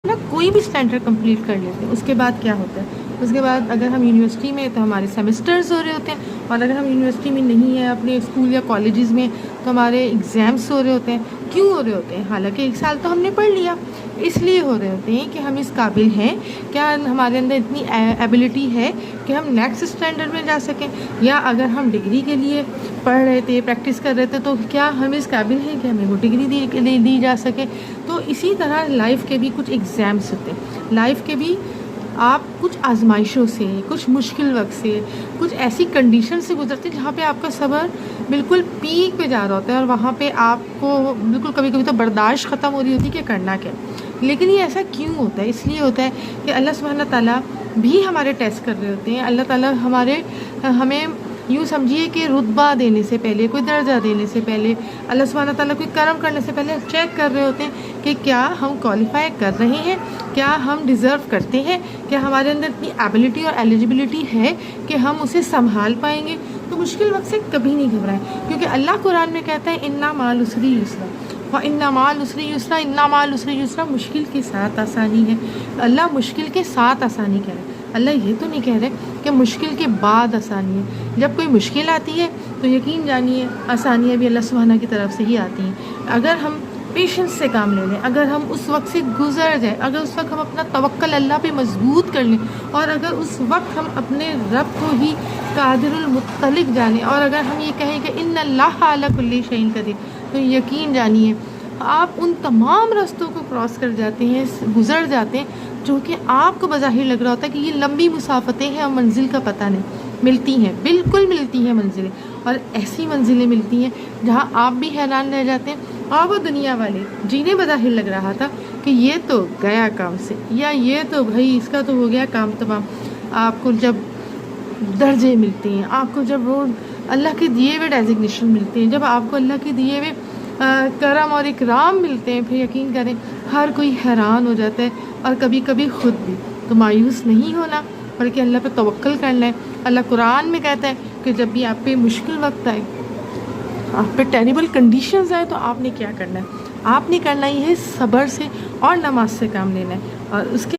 نا کوئی بھی اسٹینڈرڈ کمپلیٹ کر لیتے ہیں، اس کے بعد کیا ہوتا ہے، اس کے بعد اگر ہم یونیورسٹی میں تو ہمارے سیمسٹرز ہو رہے ہوتے ہیں، اور اگر ہم یونیورسٹی میں نہیں ہیں اپنے اسکول یا کالجز میں تو ہمارے ایگزامس ہو رہے ہوتے ہیں۔ کیوں ہو رہے ہوتے ہیں؟ حالانکہ ایک سال تو ہم نے پڑھ لیا، اس لیے ہو رہے ہوتے ہیں کہ ہم اس قابل ہیں، کیا ہمارے اندر اتنی ایبلٹی ہے کہ ہم نیکسٹ اسٹینڈرڈ میں جا سکیں، یا اگر ہم ڈگری کے لیے پڑھ رہے تھے، پریکٹس کر رہے تھے، تو کیا ہم اس قابل ہیں کہ ہمیں وہ ڈگری دی جا سکے۔ تو اسی طرح لائف کے بھی کچھ ایگزامس ہوتے ہیں، لائف کے بھی آپ کچھ آزمائشوں سے، کچھ مشکل وقت سے، کچھ ایسی کنڈیشن سے گزرتے ہیں جہاں پہ آپ کا صبر بالکل پیک پہ جا رہا ہوتا ہے، اور وہاں پہ آپ کو بالکل کبھی کبھی تو برداشت ختم ہو رہی ہوتی ہے کہ کرنا کیا۔ لیکن یہ ایسا کیوں ہوتا ہے؟ اس لیے ہوتا ہے کہ اللہ سبحانہ تعالیٰ بھی ہمارے ٹیسٹ کر رہے ہوتے ہیں۔ اللہ تعالیٰ ہمیں یوں سمجھیے کہ رتبہ دینے سے پہلے، کوئی درجہ دینے سے پہلے، اللہ سبحانہ تعالیٰ کوئی کرم کرنے سے پہلے چیک کر رہے ہوتے ہیں کہ کیا ہم کوالیفائی کر رہے ہیں، کیا ہم ڈیزرو کرتے ہیں، کیا ہمارے اندر اتنی ایبلٹی اور ایلیجبلٹی ہے کہ ہم اسے سنبھال پائیں گے۔ تو مشکل وقت سے کبھی نہیں گھبرائیں، کیونکہ اللہ قرآن میں کہتا ہے اِنَّ مَعَ الْعُسْرِ يُسْرًا وَإِنَّ مَعَ الْعُسْرِ يُسْرًا، اِنَّ مَعَ الْعُسْرِ يُسْرًا، مشکل کے ساتھ آسانی ہے۔ اللہ مشکل کے ساتھ آسانی کہہ رہے ہیں، اللہ یہ تو نہیں کہہ رہے کہ مشکل کے بعد آسانی ہے۔ جب کوئی مشکل آتی ہے تو یقین جانیے آسانیاں بھی اللہ سبحانہ کی طرف سے ہی آتی ہیں۔ اگر ہم پیشنس سے کام لے لیں، اگر ہم اس وقت سے گزر جائیں، اگر اس وقت ہم اپنا توکل اللہ پہ مضبوط کر لیں، اور اگر اس وقت ہم اپنے رب کو ہی قادر المطلق جانیں، اور اگر ہم یہ کہیں کہ ان اللہ علی کل شیء قدیر، تو یقین جانیے آپ ان تمام رستوں کو کراس کر جاتے ہیں، گزر جاتے ہیں جو کہ آپ کو بظاہر لگ رہا ہوتا ہے کہ یہ لمبی مسافتیں ہیں اور منزل کا پتہ نہیں۔ ملتی ہیں، بالکل ملتی ہیں منزلیں، اور ایسی منزلیں ملتی ہیں جہاں آپ بھی حیران رہ جاتے ہیں، اور وہ دنیا والے جنہیں بظاہر لگ رہا تھا کہ یہ تو گیا کام سے، یا یہ تو بھائی اس کا تو ہو گیا کام تمام، آپ کو جب درجے ملتے ہیں، آپ کو جب وہ اللہ کے دیے ہوئے ڈیزگنیشن ملتے ہیں، جب آپ کو اللہ کے دیے ہوئے کرم اور اکرام ملتے ہیں، پھر یقین کریں ہر کوئی حیران ہو جاتا ہے، اور کبھی کبھی خود بھی۔ تو مایوس نہیں ہونا بلکہ اللہ پہ توکل کرنا ہے۔ اللہ قرآن میں کہتا ہے کہ جب بھی آپ پہ مشکل وقت آئے، آپ پہ ٹیریبل کنڈیشنز آئے، تو آپ نے کیا کرنا ہے؟ آپ نے کرنا ہی ہے صبر سے اور نماز سے کام لینا ہے، اور اس کے